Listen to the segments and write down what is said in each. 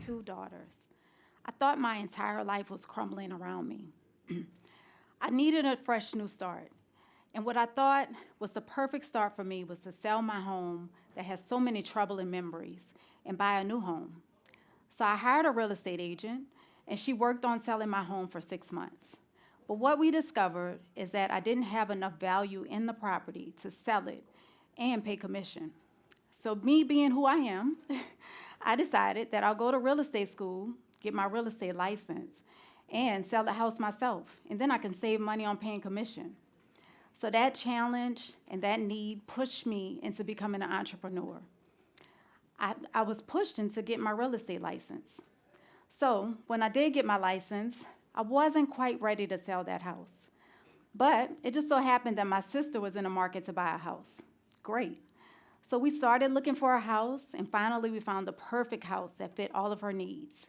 2 daughters. I thought my entire life was crumbling around me. I needed a fresh new start. And what I thought was the perfect start for me was to sell my home that has so many troubling memories and buy a new home. So I hired a real estate agent, and she worked on selling my home for 6 months. But what we discovered is that I didn't have enough value in the property to sell it and pay commission. So me being who I am, I decided that I'll go to real estate school, get my real estate license, and sell the house myself, and then I can save money on paying commission. So that challenge and that need pushed me into becoming an entrepreneur. I was pushed into getting my real estate license. So when I did get my license, I wasn't quite ready to sell that house. But it just so happened that my sister was in the market to buy a house. Great. So we started looking for a house, and finally we found the perfect house that fit all of her needs.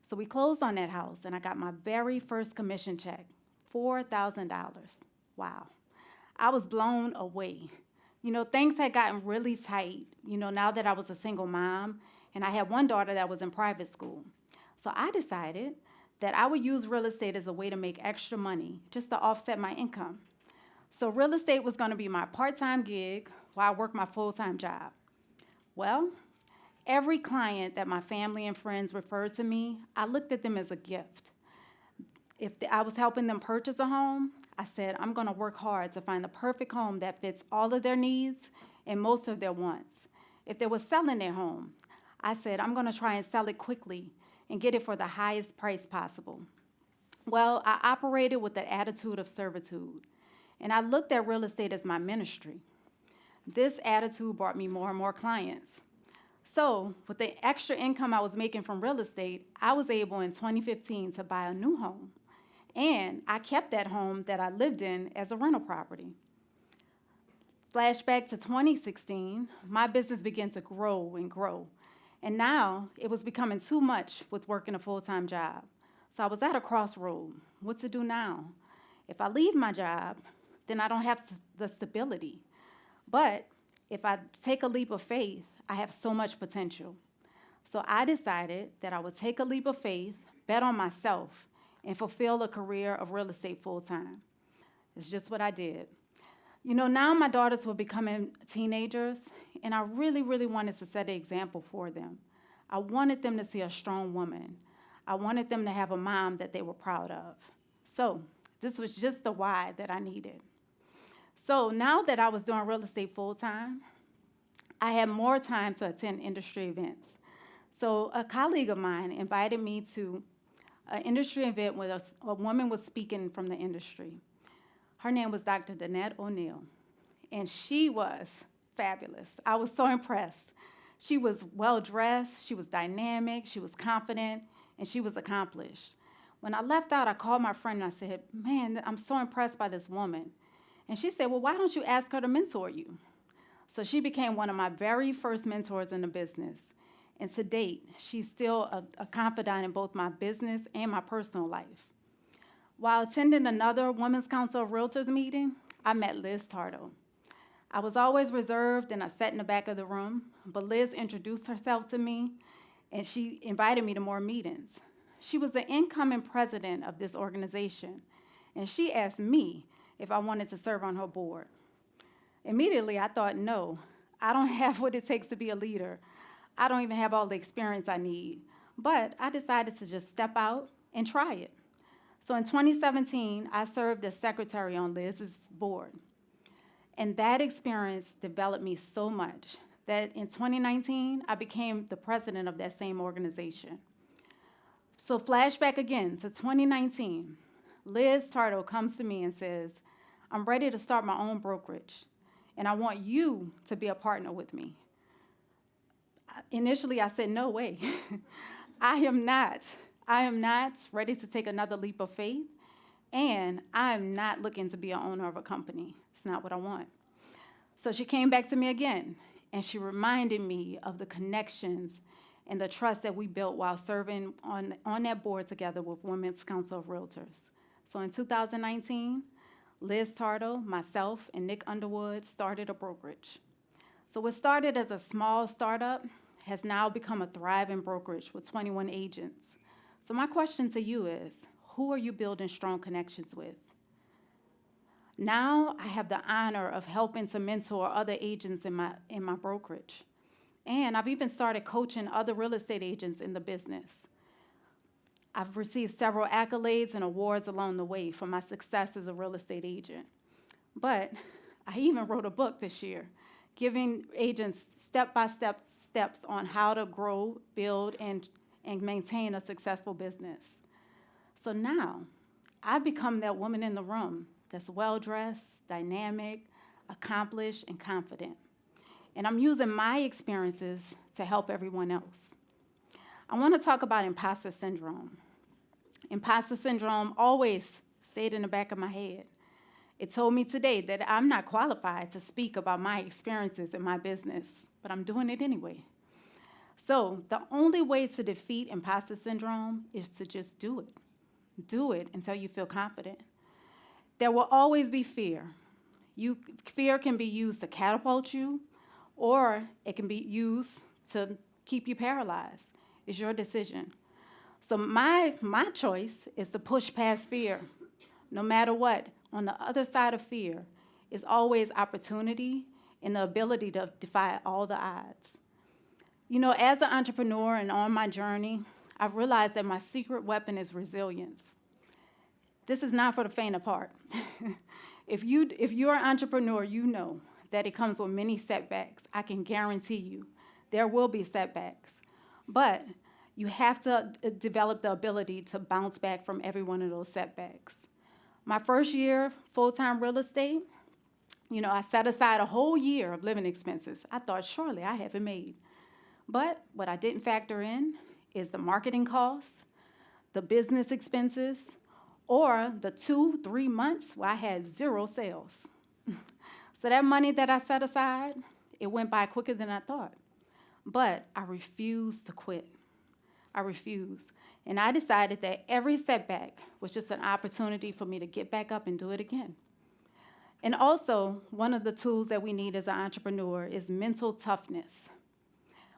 So we closed on that house, and I got my very first commission check, $4,000. Wow. I was blown away. Things had gotten really tight, now that I was a single mom, and I had one daughter that was in private school. So I decided that I would use real estate as a way to make extra money, just to offset my income. So real estate was going to be my part-time gig while I worked my full-time job. Well, every client that my family and friends referred to me, I looked at them as a gift. If I was helping them purchase a home, I said, I'm going to work hard to find the perfect home that fits all of their needs and most of their wants. If they were selling their home, I said, I'm going to try and sell it quickly and get it for the highest price possible. Well, I operated with the attitude of servitude, and I looked at real estate as my ministry. This attitude brought me more and more clients. So with the extra income I was making from real estate, I was able in 2015 to buy a new home. And I kept that home that I lived in as a rental property. Flashback to 2016, my business began to grow and grow. And now it was becoming too much with working a full-time job. So I was at a crossroad. What to do now? If I leave my job, then I don't have the stability. But if I take a leap of faith, I have so much potential. So I decided that I would take a leap of faith, bet on myself, and fulfill a career of real estate full-time. It's just what I did. Now my daughters were becoming teenagers, and I really, really wanted to set an example for them. I wanted them to see a strong woman. I wanted them to have a mom that they were proud of. So this was just the why that I needed. So now that I was doing real estate full-time, I had more time to attend industry events. So a colleague of mine invited me to an industry event where a woman was speaking from the industry. Her name was Dr. Danette O'Neill, and she was fabulous. I was so impressed. She was well-dressed, she was dynamic, she was confident, and she was accomplished. When I left out, I called my friend and I said, man, I'm so impressed by this woman. And she said, well, why don't you ask her to mentor you? So she became one of my very first mentors in the business. And to date, she's still a confidant in both my business and my personal life. While attending another Women's Council of Realtors meeting, I met Liz Tardo. I was always reserved and I sat in the back of the room, but Liz introduced herself to me and she invited me to more meetings. She was the incoming president of this organization, and she asked me if I wanted to serve on her board. Immediately, I thought, no, I don't have what it takes to be a leader. I don't even have all the experience I need. But I decided to just step out and try it. So in 2017, I served as secretary on Liz's board. And that experience developed me so much that in 2019, I became the president of that same organization. So flashback again to 2019, Liz Tardo comes to me and says, I'm ready to start my own brokerage, and I want you to be a partner with me. Initially, I said, no way. I am not ready to take another leap of faith, and I'm not looking to be an owner of a company. It's not what I want. So she came back to me again, and she reminded me of the connections and the trust that we built while serving on that board together with Women's Council of Realtors. So in 2019, Liz Tardo, myself, and Nick Underwood started a brokerage. So what started as a small startup has now become a thriving brokerage with 21 agents. So my question to you is, who are you building strong connections with? Now I have the honor of helping to mentor other agents in my brokerage. And I've even started coaching other real estate agents in the business. I've received several accolades and awards along the way for my success as a real estate agent. But I even wrote a book this year, giving agents step-by-step steps on how to grow, build, and maintain a successful business. So now, I've become that woman in the room that's well-dressed, dynamic, accomplished, and confident. And I'm using my experiences to help everyone else. I want to talk about imposter syndrome. Imposter syndrome always stayed in the back of my head. It told me today that I'm not qualified to speak about my experiences in my business, but I'm doing it anyway. So the only way to defeat imposter syndrome is to just do it. Do it until you feel confident. There will always be fear. Fear can be used to catapult you, or it can be used to keep you paralyzed. It's your decision. So my choice is to push past fear. No matter what, on the other side of fear is always opportunity and the ability to defy all the odds. You know, as an entrepreneur and on my journey, I've realized that my secret weapon is resilience. This is not for the faint of heart. If you're an entrepreneur, you know that it comes with many setbacks. I can guarantee you there will be setbacks. But you have to develop the ability to bounce back from every one of those setbacks. My first year full-time real estate, I set aside a whole year of living expenses. I thought, surely I have it made. But what I didn't factor in is the marketing costs, the business expenses, or the 2-3 months where I had 0 sales. So that money that I set aside, it went by quicker than I thought. But I refused to quit. I refused. And I decided that every setback was just an opportunity for me to get back up and do it again. And also, one of the tools that we need as an entrepreneur is mental toughness.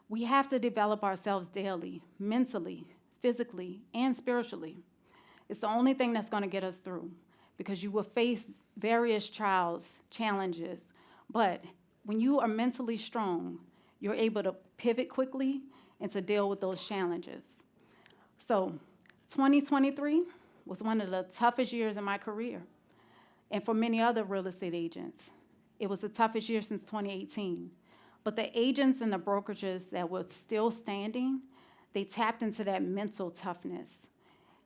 We have to develop ourselves daily, mentally, physically, and spiritually. It's the only thing that's going to get us through, because you will face various trials, challenges, but when you are mentally strong, you're able to pivot quickly and to deal with those challenges. So 2023 was one of the toughest years in my career, and for many other real estate agents. It was the toughest year since 2018. But the agents and the brokerages that were still standing, they tapped into that mental toughness,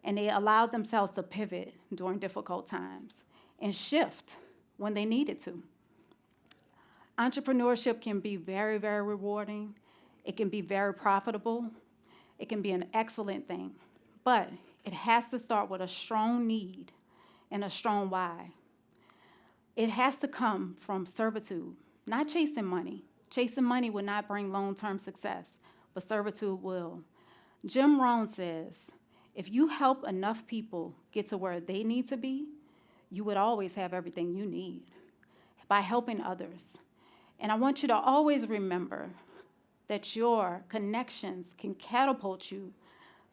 and they allowed themselves to pivot during difficult times and shift when they needed to. Entrepreneurship can be very, very rewarding. It can be very profitable. It can be an excellent thing, but it has to start with a strong need and a strong why. It has to come from servitude, not chasing money. Chasing money will not bring long-term success, but servitude will. Jim Rohn says, if you help enough people get to where they need to be, you would always have everything you need by helping others. And I want you to always remember that your connections can catapult you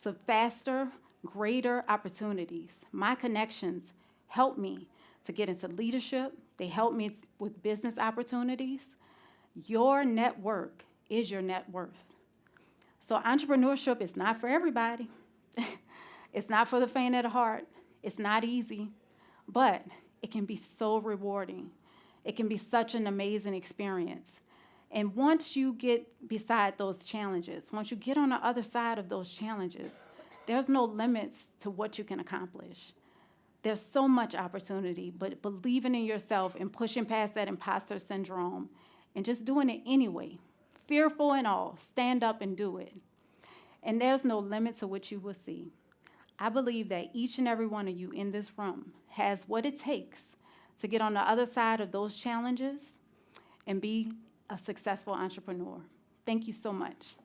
to faster, greater opportunities. My connections help me to get into leadership. They help me with business opportunities. Your network is your net worth. So entrepreneurship is not for everybody. It's not for the faint of the heart. It's not easy, but it can be so rewarding. It can be such an amazing experience. And once you get beside those challenges, once you get on the other side of those challenges, there's no limits to what you can accomplish. There's so much opportunity, but believing in yourself and pushing past that imposter syndrome and just doing it anyway, fearful and all, stand up and do it. And there's no limit to what you will see. I believe that each and every one of you in this room has what it takes to get on the other side of those challenges and be a successful entrepreneur. Thank you so much.